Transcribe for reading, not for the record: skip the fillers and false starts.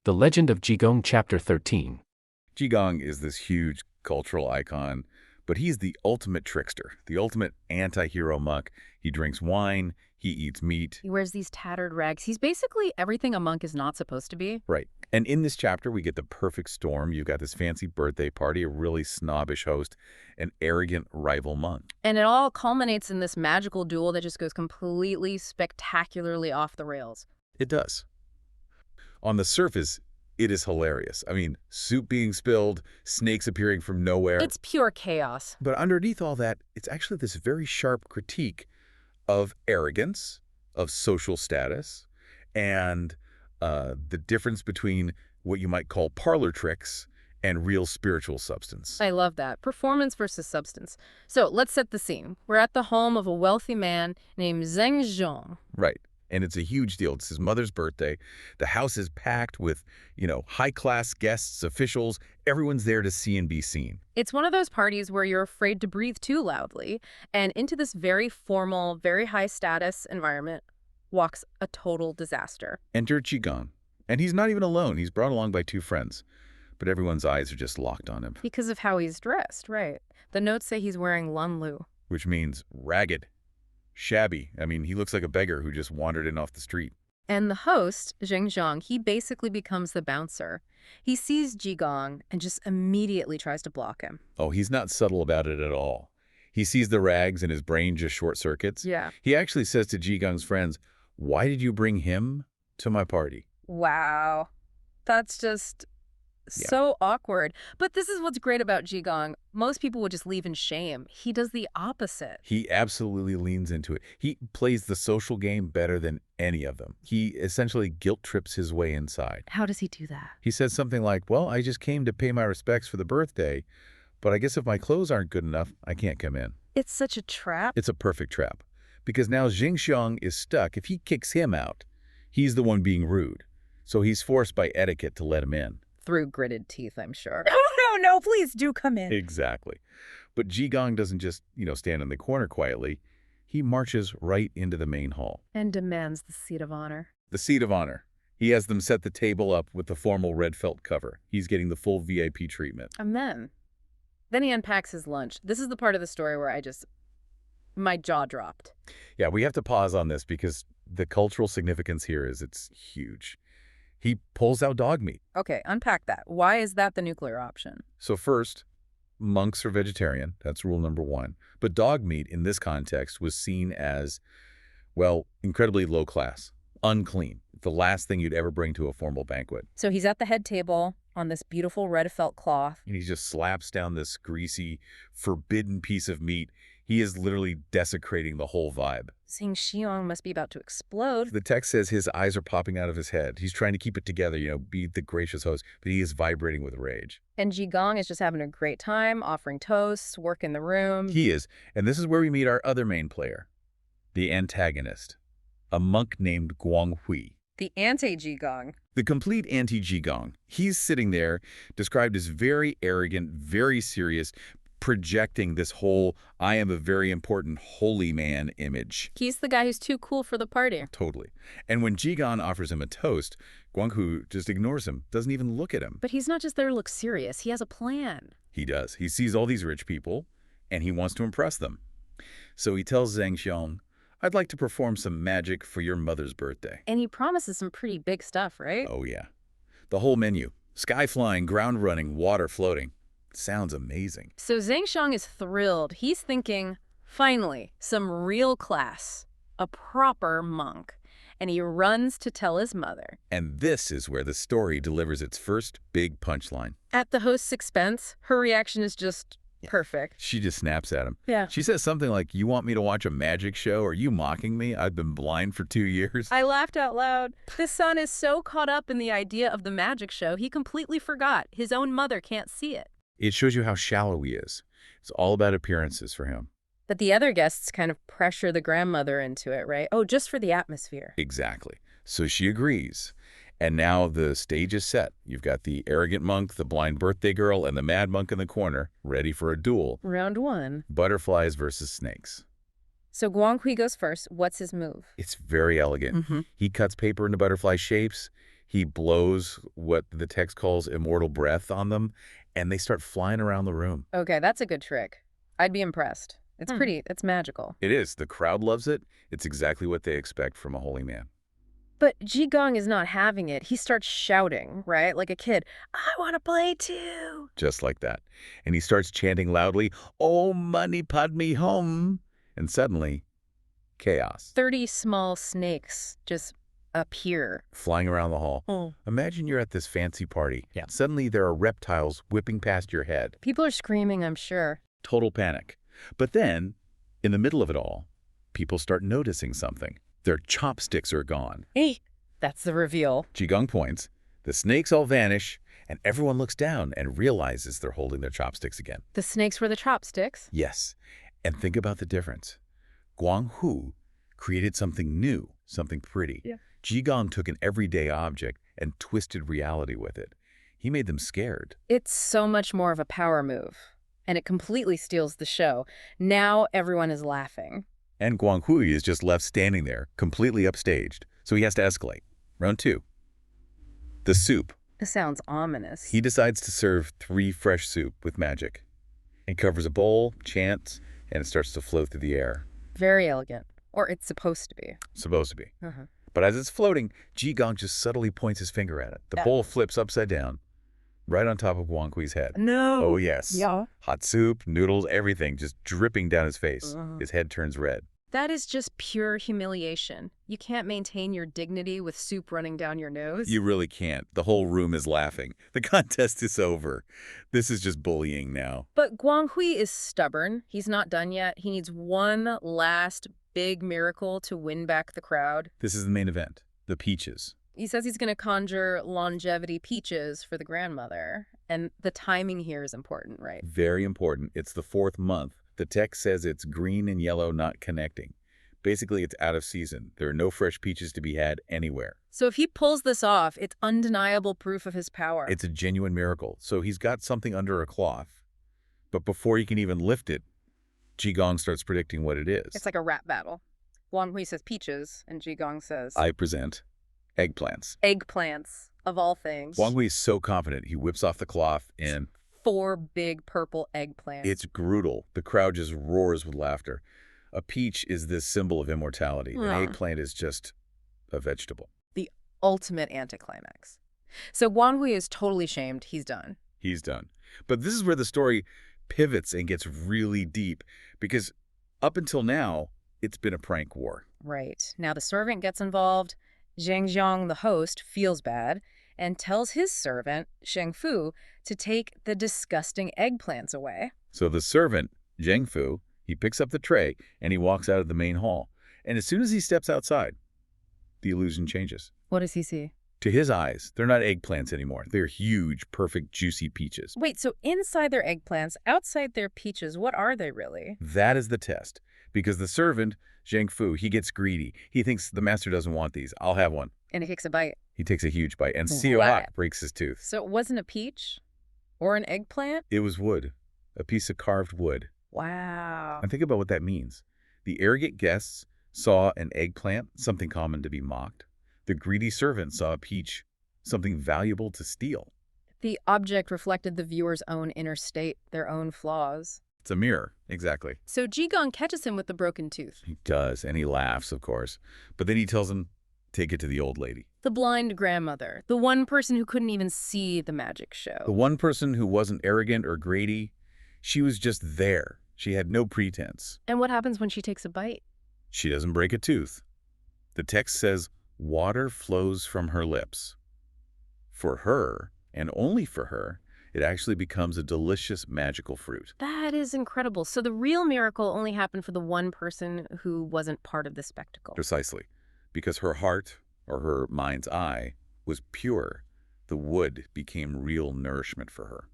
The Legend of Jigong Chapter 13. Qigong is this huge cultural icon, but he's the ultimate trickster, the ultimate anti-hero monk. He drinks wine, he eats meat. He wears these tattered rags. He's basically everything a monk is not supposed to be. Right. And in this chapter, we get the perfect storm. You've got this fancy birthday party, a really snobbish host, an arrogant rival monk. And it all culminates in this magical duel that just goes completely spectacularly off the rails. It does. On the surface, it is hilarious. I mean, soup being spilled, snakes appearing from nowhere. It's pure chaos. But underneath all that, it's actually this very sharp critique of arrogance, of social status, and the difference between what you might call parlor tricks and real spiritual substance. I love that. Performance versus substance. So let's set the scene. We're at the home of a wealthy man named Zheng Zhong. Right. And it's a huge deal. It's his mother's birthday. The house is packed with, high-class guests, officials. Everyone's there to see and be seen. It's one of those parties where you're afraid to breathe too loudly. And into this very formal, very high-status environment walks a total disaster. Enter Qigong. And he's not even alone. He's brought along by two friends. But everyone's eyes are just locked on him. Because of how he's dressed, right. The notes say he's wearing lunlu. Which means ragged. Shabby. I mean, he looks like a beggar who just wandered in off the street. And the host, Zheng Zhong, he basically becomes the bouncer. He sees Jigong and just immediately tries to block him. Oh, he's not subtle about it at all. He sees the rags and his brain just short circuits. Yeah. He actually says to Jigong's friends, "Why did you bring him to my party?" Wow. That's just so awkward. But this is what's great about Jigong. Most people would just leave in shame. He does the opposite. He absolutely leans into it. He plays the social game better than any of them. He essentially guilt trips his way inside. How does he do that? He says something like, "Well, I just came to pay my respects for the birthday, but I guess if my clothes aren't good enough, I can't come in." It's such a trap. It's a perfect trap. Because now Zheng Xiang is stuck. If he kicks him out, he's the one being rude. So he's forced by etiquette to let him in. Through gritted teeth, I'm sure. No, please do come in. Exactly. But Jigong doesn't just, stand in the corner quietly. He marches right into the main hall. And demands the seat of honor. The seat of honor. He has them set the table up with the formal red felt cover. He's getting the full VIP treatment. And then he unpacks his lunch. This is the part of the story where my jaw dropped. Yeah, we have to pause on this because the cultural significance here is it's huge. He pulls out dog meat. Okay, unpack that. Why is that the nuclear option? So first, monks are vegetarian. That's rule number one. But dog meat in this context was seen as, incredibly low class, unclean. The last thing you'd ever bring to a formal banquet. So he's at the head table on this beautiful red felt cloth. And he just slaps down this greasy, forbidden piece of meat. He is literally desecrating the whole vibe. Zheng Xiang must be about to explode. The text says his eyes are popping out of his head. He's trying to keep it together, be the gracious host, but he is vibrating with rage. And Jigong is just having a great time, offering toasts, work in the room. He is. And this is where we meet our other main player, the antagonist, a monk named Guanghui. The anti-Jigong. The complete anti-Jigong. He's sitting there, described as very arrogant, very serious, projecting this whole "I am a very important holy man" image. He's the guy who's too cool for the party. Totally. And when Jigong offers him a toast, Guanghui just ignores him, doesn't even look at him. But he's not just there to look serious. He has a plan. He does. He sees all these rich people, and he wants to impress them. So he tells Zheng Xiang, "I'd like to perform some magic for your mother's birthday." And he promises some pretty big stuff, right? Oh, yeah. The whole menu. Sky flying, ground running, water floating. Sounds amazing. So Zheng Xiang is thrilled. He's thinking, finally, some real class, a proper monk. And he runs to tell his mother. And this is where the story delivers its first big punchline. At the host's expense, her reaction is just perfect. She just snaps at him. Yeah. She says something like, "You want me to watch a magic show? Are you mocking me? I've been blind for 2 years." I laughed out loud. His son is so caught up in the idea of the magic show, he completely forgot. His own mother can't see it. It shows you how shallow he is. It's all about appearances for him. But the other guests kind of pressure the grandmother into it, right? Oh, just for the atmosphere. Exactly. So she agrees. And now the stage is set. You've got the arrogant monk, the blind birthday girl, and the mad monk in the corner, ready for a duel. Round one. Butterflies versus snakes. So Guanghui goes first. What's his move? It's very elegant. He cuts paper into butterfly shapes. He blows what the text calls immortal breath on them, and they start flying around the room. Okay, that's a good trick. I'd be impressed. It's it's magical. It is. The crowd loves it. It's exactly what they expect from a holy man. But Jigong is not having it. He starts shouting, right? Like a kid, I want to play too. Just like that. And he starts chanting loudly, "Oh, money Padme home." And suddenly, chaos. 30 small snakes just appear. Flying around the hall. Oh. Imagine you're at this fancy party. Yeah. Suddenly there are reptiles whipping past your head. People are screaming, I'm sure. Total panic. But then, in the middle of it all, people start noticing something. Their chopsticks are gone. Hey, that's the reveal. Jigong points. The snakes all vanish, and everyone looks down and realizes they're holding their chopsticks again. The snakes were the chopsticks. Yes. And think about the difference. Guang Hu created something new, something pretty. Yeah. Jigong took an everyday object and twisted reality with it. He made them scared. It's so much more of a power move, and it completely steals the show. Now everyone is laughing. And Guang Hui is just left standing there, completely upstaged. So he has to escalate. Round 2. The soup. This sounds ominous. He decides to serve 3 fresh soup with magic. He covers a bowl, chants, and it starts to float through the air. Very elegant. Or it's supposed to be. Supposed to be. But as it's floating, Jigong just subtly points his finger at it. The bowl flips upside down, right on top of Guang Hui's head. No. Oh, yes. Yeah. Hot soup, noodles, everything just dripping down his face. His head turns red. That is just pure humiliation. You can't maintain your dignity with soup running down your nose. You really can't. The whole room is laughing. The contest is over. This is just bullying now. But Guang Hui is stubborn. He's not done yet. He needs one last big miracle to win back the crowd. This is the main event, the peaches. He says he's going to conjure longevity peaches for the grandmother. And the timing here is important, right? Very important. It's the 4th month. The text says it's green and yellow not connecting. Basically, it's out of season. There are no fresh peaches to be had anywhere. So if he pulls this off, it's undeniable proof of his power. It's a genuine miracle. So he's got something under a cloth. But before he can even lift it, Jigong starts predicting what it is. It's like a rap battle. Guang Hui says peaches, and Jigong says... I present eggplants. Eggplants, of all things. Guang Hui is so confident, he whips off the cloth and... 4 big purple eggplants. It's brutal. The crowd just roars with laughter. A peach is this symbol of immortality. An eggplant is just a vegetable. The ultimate anticlimax. So Guan Hui is totally shamed. He's done. He's done. But this is where the story pivots and gets really deep, because up until now, it's been a prank war. Right. Now the servant gets involved. Zheng Jiang, the host, feels bad and tells his servant, Sheng Fu, to take the disgusting eggplants away. So the servant, Zheng Fu, he picks up the tray and he walks out of the main hall. And as soon as he steps outside, the illusion changes. What does he see? To his eyes, they're not eggplants anymore. They're huge, perfect, juicy peaches. Wait, so inside they're eggplants, outside they're peaches. What are they really? That is the test. Because the servant, Zheng Fu, he gets greedy. He thinks the master doesn't want these. I'll have one. And he takes a bite. He takes a huge bite, and Xiao Hak breaks his tooth. So it wasn't a peach? Or an eggplant? It was wood. A piece of carved wood. Wow. And think about what that means. The arrogant guests saw an eggplant, something common to be mocked. The greedy servant saw a peach, something valuable to steal. The object reflected the viewer's own inner state, their own flaws. It's a mirror, exactly. So Jigong catches him with the broken tooth. He does, and he laughs, of course. But then he tells him, take it to the old lady. The blind grandmother, the one person who couldn't even see the magic show. The one person who wasn't arrogant or greedy, she was just there. She had no pretense. And what happens when she takes a bite? She doesn't break a tooth. The text says, water flows from her lips. For her, and only for her, it actually becomes a delicious magical fruit. That is incredible. So the real miracle only happened for the one person who wasn't part of the spectacle. Precisely. Because her heart, or her mind's eye, was pure. The wood became real nourishment for her.